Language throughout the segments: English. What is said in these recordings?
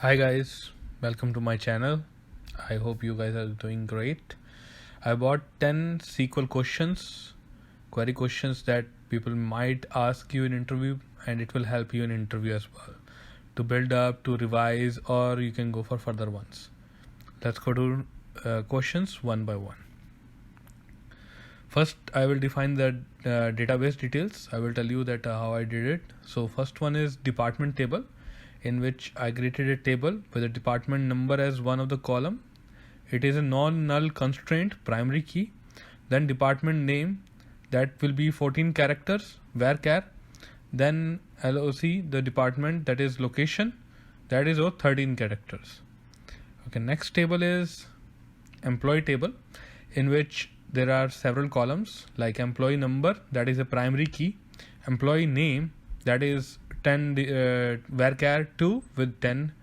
Hi guys, welcome to my channel. I hope you guys are doing great. I bought 10 SQL questions, query questions that people might ask you in interview, and it will help you in interview as well to build up, to revise, or you can go for further ones. Let's go to questions one by one. First, I will define the database details. I will tell you that how I did it. So first one is department table, in which I created a table with the department number as one of the column. It is a non-null constraint primary key. Then department name, that will be 14 characters, varchar. Then LOC, the department, that is location, that is 13 characters. Okay, next table is employee table, in which there are several columns like employee number, that is a primary key, employee name, that is 10 varchar 2 with 10,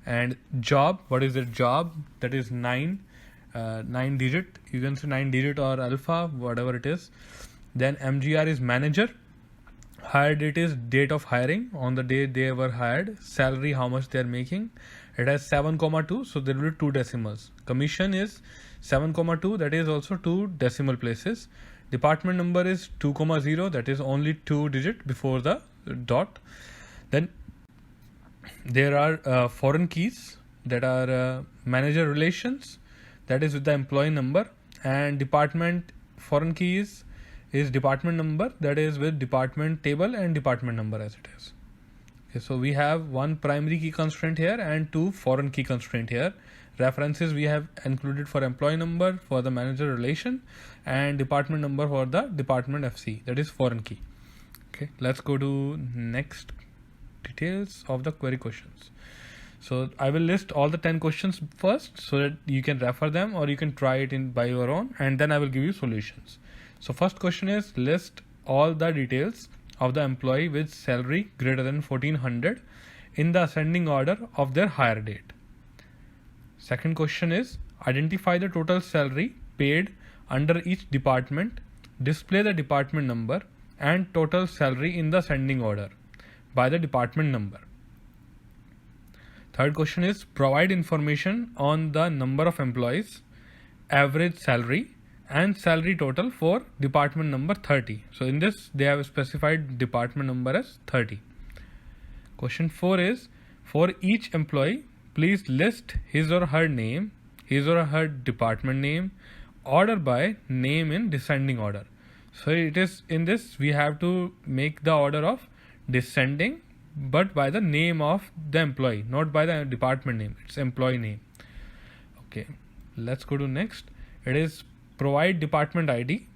and job, what is the job, that is 9 digit, you can say 9 digit or alpha, whatever it is. Then MGR is manager, hire date is date of hiring, on the day they were hired, salary how much they are making, it has 7,2, so there will be 2 decimals. Commission is 7,2, that is also 2 decimal places. Department number is 2,0, that is only 2 digit before the dot. Then there are foreign keys, that are manager relations, that is with the employee number, and department foreign keys is department number, that is with department table and department number as it is. Okay, so we have one primary key constraint here and 2 foreign key constraint here. References we have included for employee number, for the manager relation, and department number for the department FC, that is foreign key. Okay, let's go to next details of the query questions. So I will list all the 10 questions first so that you can refer them or you can try it in by your own, and then I will give you solutions. So first question is, list all the details of the employee with salary greater than 1400 in the ascending order of their hire date. Second question is, identify the total salary paid under each department, display the department number and total salary in the ascending order by the department number. Third question is, provide information on the number of employees, average salary and salary total for department number 30. So in this they have specified department number as 30. Question 4 is, for each employee please list his or her name, his or her department name, order by name in descending order. So it is in this we have to make the order of descending, but by the name of the employee, not by the department name, it's employee name. Okay, let's go to next. It is, provide department ID,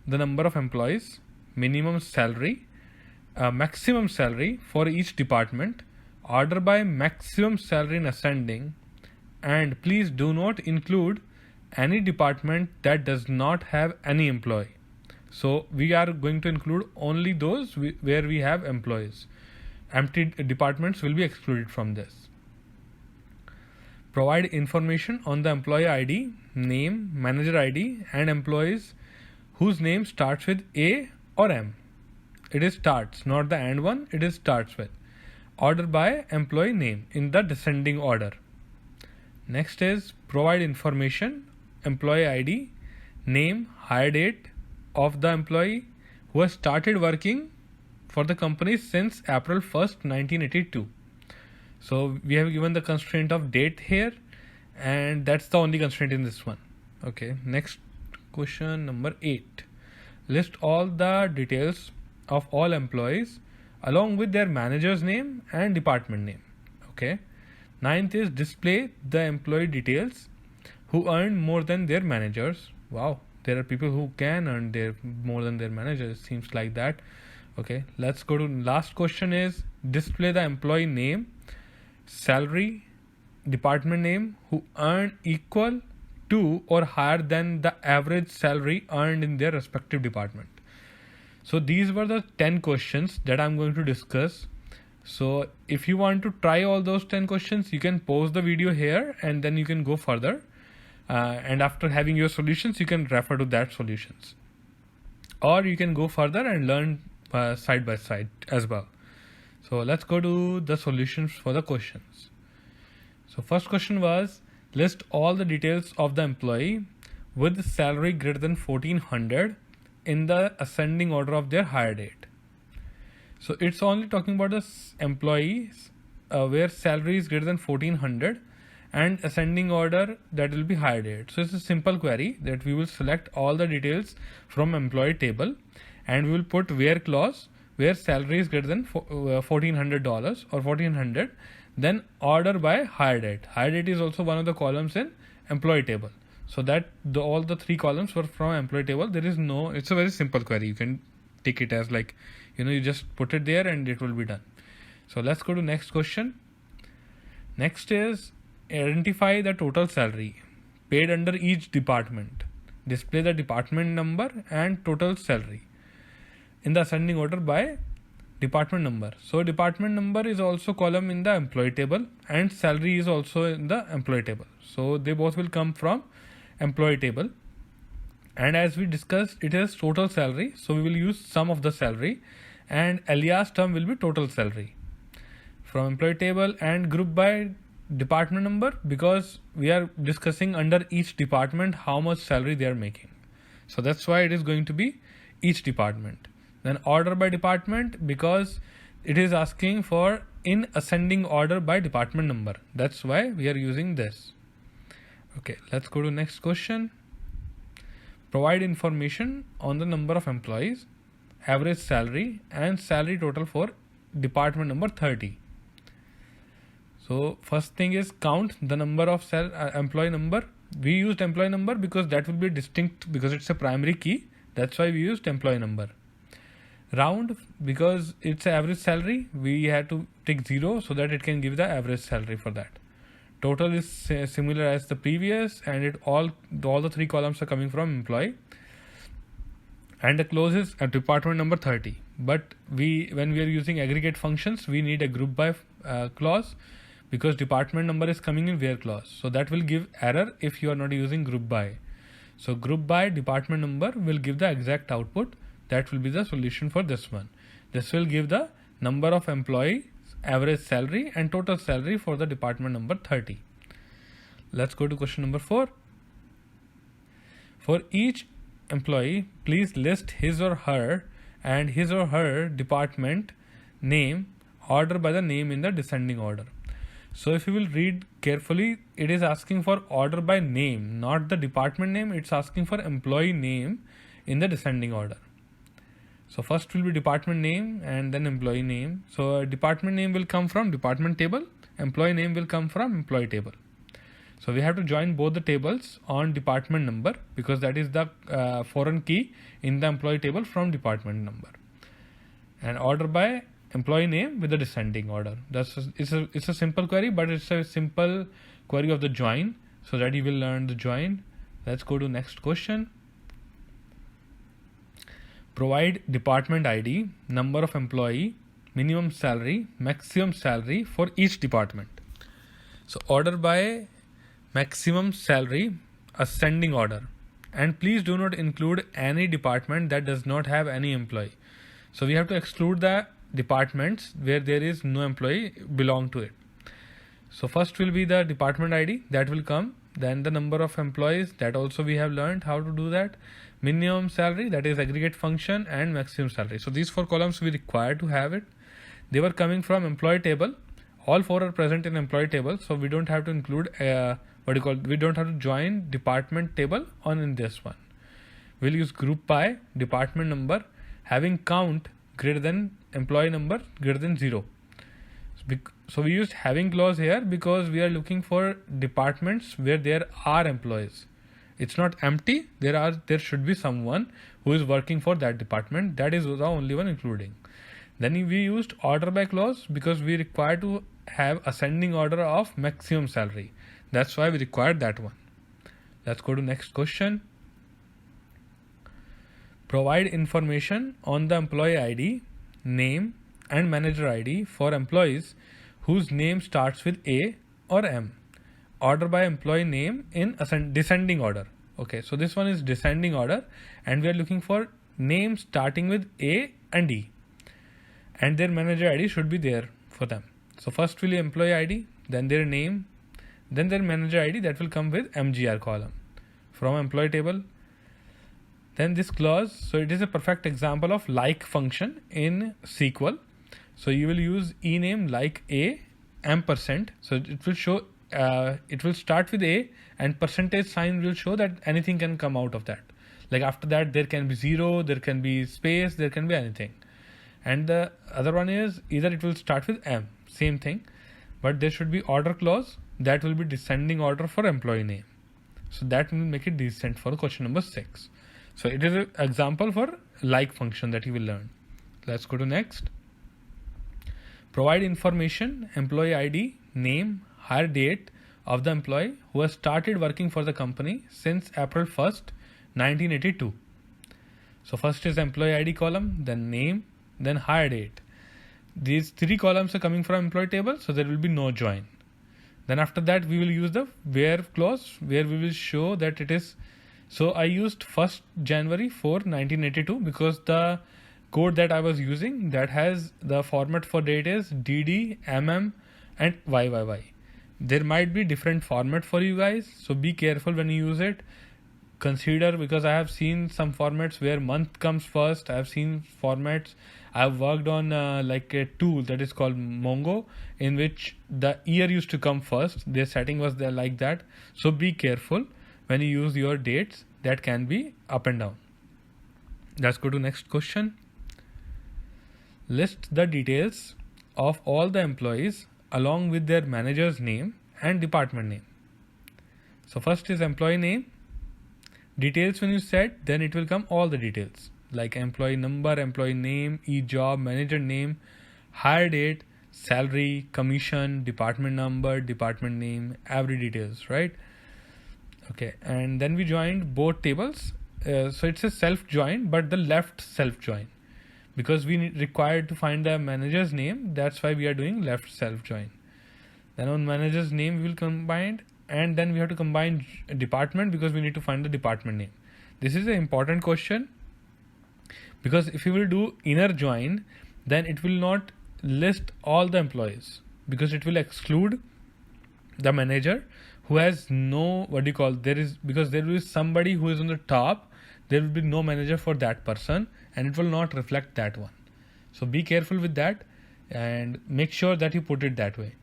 the number of employees, minimum salary, maximum salary for each department, order by maximum salary in ascending, and please do not include any department that does not have any employee. So we are going to include only those where we have employees. Empty departments will be excluded from this. Provide information on the employee ID, name, manager ID and employees whose name starts with A or M. It is starts, not the and one, it is starts with. Order by employee name in the descending order. Next is, provide information, employee ID, name, hire date of the employee who has started working for the company since April 1st, 1982. So we have given the constraint of date here, and that's the only constraint in this one. Okay, next question number 8. List all the details of all employees along with their manager's name and department name. Okay. 9th is, display the employee details who earn more than their managers. Wow, there are people who can earn more than their managers, seems like that. Okay, let's go to last question is, display the employee name, salary, department name who earn equal to or higher than the average salary earned in their respective department. So these were the 10 questions that I'm going to discuss. So if you want to try all those 10 questions, you can pause the video here and then you can go further. And after having your solutions, you can refer to that solutions. Or you can go further and learn side by side as well. So let's go to the solutions for the questions. So first question was, list all the details of the employee with salary greater than 1400 in the ascending order of their hire date. So it's only talking about the employees where salary is greater than 1400 and ascending order, that will be hire date. So it's a simple query that we will select all the details from employee table and we will put where clause where salary is greater than $1,400 or 1400, then order by hire date. Hire date is also one of the columns in employee table. So that all the three columns were from employee table. There is no, it's a very simple query. You can take it as like, you just put it there and it will be done. So let's go to next question. Next is identify the total salary paid under each department. Display the department number and total salary in the ascending order by department number. So department number is also column in the employee table and salary is also in the employee table. So they both will come from employee table. And as we discussed, it is total salary. So we will use sum of the salary and alias term will be total salary from employee table, and group by department number because we are discussing under each department how much salary they are making. So that's why it is going to be each department. Then order by department because it is asking for in ascending order by department number. That's why we are using this. Okay, let's go to next question. Provide information on the number of employees, average salary and salary total for department number 30. So first thing is count the number of employee number. We used employee number because that will be distinct because it's a primary key. That's why we used employee number. Round because it's average salary. We had to take 0 so that it can give the average salary for that. Total is similar as the previous and all the three columns are coming from employee. And the close is at department number 30. But when we are using aggregate functions, we need a group by clause because department number is coming in where clause. So that will give error if you are not using group by. So group by department number will give the exact output. That will be the solution for this one. This will give the number of employees, average salary and total salary for the department number 30. Let's go to question number 4. For each employee, please list his or her and his or her department name, order by the name in the descending order. So if you will read carefully, it is asking for order by name, not the department name. It's asking for employee name in the descending order. So first will be department name and then employee name. So department name will come from department table, employee name will come from employee table. So we have to join both the tables on department number because that is the foreign key in the employee table from department number. And order by employee name with the descending order. It's a simple query, but it's a simple query of the join so that you will learn the join. Let's go to next question. Provide department ID, number of employee, minimum salary, maximum salary for each department. So order by maximum salary, ascending order. And please do not include any department that does not have any employee. So we have to exclude the departments where there is no employee belong to it. So first will be the department ID that will come. Then the number of employees, that also we have learned how to do that. Minimum salary, that is aggregate function, and maximum salary. So these 4 columns we require to have it. They were coming from employee table. All 4 are present in employee table. So we don't have to include we don't have to join department table on in this one. We'll use group by department number having count greater than employee number greater than 0. So we used having clause here because we are looking for departments where there are employees. It's not empty. There should be someone who is working for that department. That is the only one including. Then we used order by clause because we require to have ascending order of maximum salary. That's why we required that one. Let's go to next question. Provide information on the employee ID, name and manager ID for employees whose name starts with A or M. Order by employee name in descending order. Okay, so this one is descending order and we are looking for names starting with A and E. And their manager ID should be there for them. So first will be employee ID, then their name, Then their manager ID, that will come with MGR column from employee table. Then this clause, so it is a perfect example of like function in SQL. So you will use ename like a ampersand. So it will show, it will start with a, and percentage sign will show that anything can come out of that. Like after that, there can be 0, there can be space, there can be anything. And the other one is either it will start with M, same thing, but there should be order clause that will be descending order for employee name. So that will make it decent for question number 6. So it is an example for like function that you will learn. Let's go to next. Provide information, employee ID, name, hire date of the employee who has started working for the company since April 1st, 1982. So first is employee ID column, then name, then hire date. These 3 columns are coming from employee table, so there will be no join. Then after that, we will use the where clause, where we will show that it is. So I used 1st January 4, 1982 because the code that I was using, that has the format for date is DD, MM and YYY. There might be different format for you guys, so be careful when you use it. Consider, because I have seen some formats where month comes first. I have seen formats. I have worked on like a tool that is called Mongo, in which the year used to come first. Their setting was there like that. So be careful when you use your dates. That can be up and down. Let's go to next question. List the details of all the employees along with their manager's name and department name. So first is employee name. Details, when you set, then it will come all the details like employee number, employee name, e-job, manager name, hire date, salary, commission, department number, department name, every details, right? Okay, and then we joined both tables. So it's a self join, but the left self join, because we required to find the manager's name. That's why we are doing left self join. Then on manager's name we will combine, and then we have to combine department because we need to find the department name. This is an important question, because if you will do inner join, then it will not list all the employees, because it will exclude the manager who has no, because there is somebody who is on the top, there will be no manager for that person, and it will not reflect that one. So be careful with that and make sure that you put it that way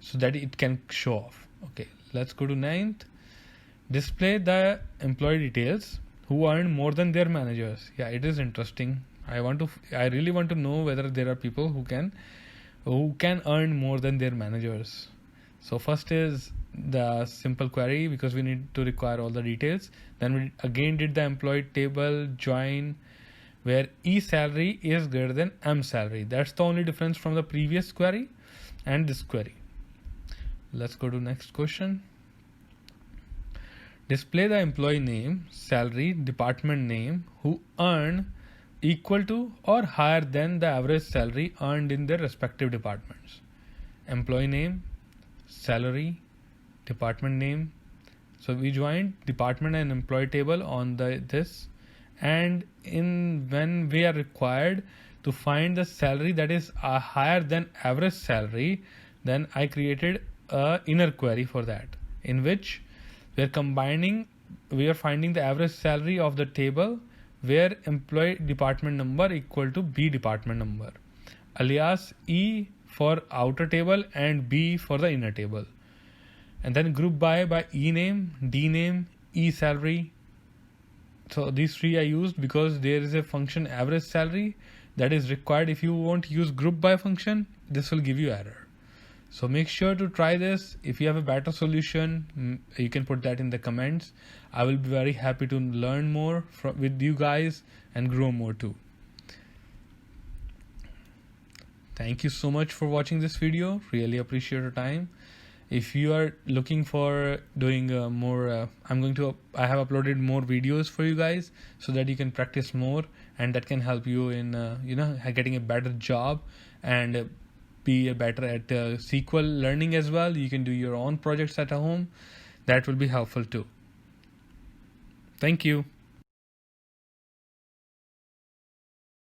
so that it can show off. Okay, let's go to 9th. Display the employee details who earn more than their managers. Yeah, it is interesting. I really want to know whether there are people who can earn more than their managers. So first is the simple query, because we need to require all the details. Then we again did the employee table join, where E salary is greater than M salary. That's the only difference from the previous query and this query. Let's go to next question. Display the employee name, salary, department name who earn equal to or higher than the average salary earned in their respective departments. Employee name, salary, department name. So we joined department and employee table on this, and when we are required to find the salary that is higher than average salary, then I created a inner query for that, in which we are finding the average salary of the table where employee department number equal to B department number, alias E for outer table and B for the inner table. And then group by E name, D name, E salary. So these 3 I used because there is a function average salary that is required. If you won't use group by function, this will give you error. So make sure to try this. If you have a better solution, you can put that in the comments. I will be very happy to learn more with you guys and grow more too. Thank you so much for watching this video. Really appreciate your time. If you are looking for doing more, I have uploaded more videos for you guys so that you can practice more, and that can help you in getting a better job and be better at SQL learning as well. You can do your own projects at home. That will be helpful too. Thank you.